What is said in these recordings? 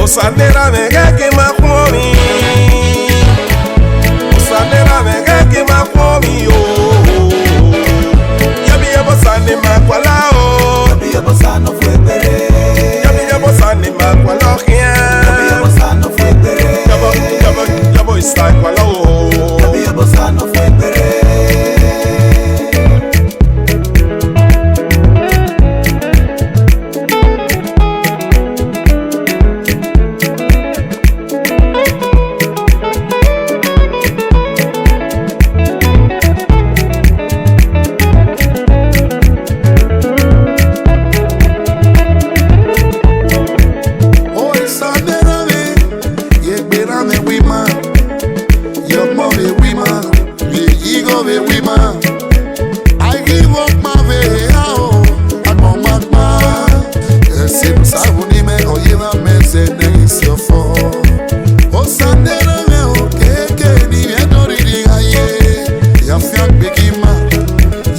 Sandera mega que macomi, Sandera mega que macomi oh. Ya vi abosane makwalao, ya vi abosano fue tere, ya vi abosane makwalao ya vi abosano fue tere, ya boy style kwalao, ya vi abosano fue tere. I give up my way out, I'm on my mind. El sim saúde me oída me se negocia for. O sandera me o que ni me adori gaye. Ya fiak begima,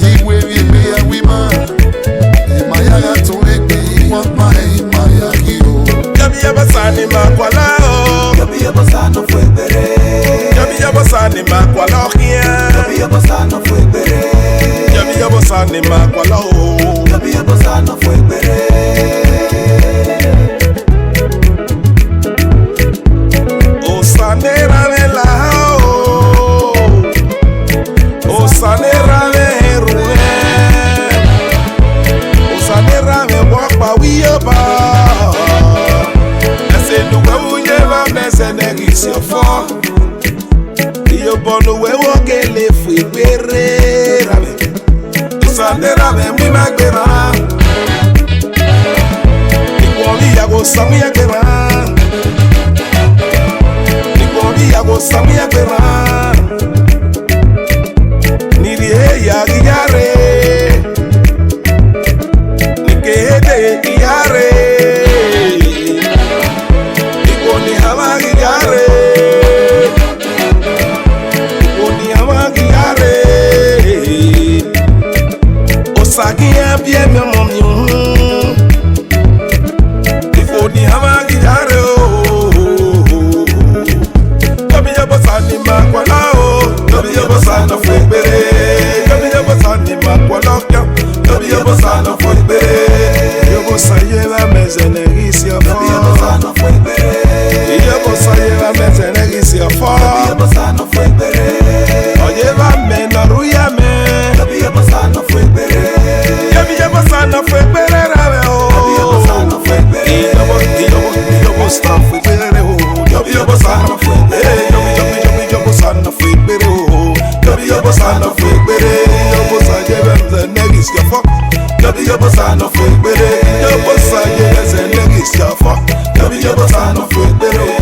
yi we be a wima. My ya to make what my yo. Ya vi abosane makwalao, Ya vi abosano fue tere, ya vi abosane makwalao. ya vi abosano fue tere, Ya vi abosane makwalao, ya vi abosano fue tere. O sandera me lao, o sandera me rué, o sandera me wakpa wiyoba. Ese nuwe uyeba me se negisio fo. Yo bono huevo que le fui perrera me sandera me muy magbera Igual hago sami agbera Igual hago sami agbera Ni die ya guiare Ni que te guiare Igual ni jama guiare Sakia bien mi mami, ifo ni hama gidare o. Kabi ya basani makwalao, kabi ya basana fue bere. Kabi ya basani makwalao, kabi ya basana fue bere. Yo bosaye la meze negisi afo. Kabi ya basano fue tere, Yo bosaye la meze negisi afo. kabi ya basano fue tere, Oye va me no ruya me. kabi ya basano fue tere. Sana fue perera o yo bosta fue perera yo bosana fue yo bosana fue perera yo bosana fue perera yo bosa lleven the negis ya fuck yo bosana fue perera yo bosa lleven the negis ya fuck yo bosana fue perera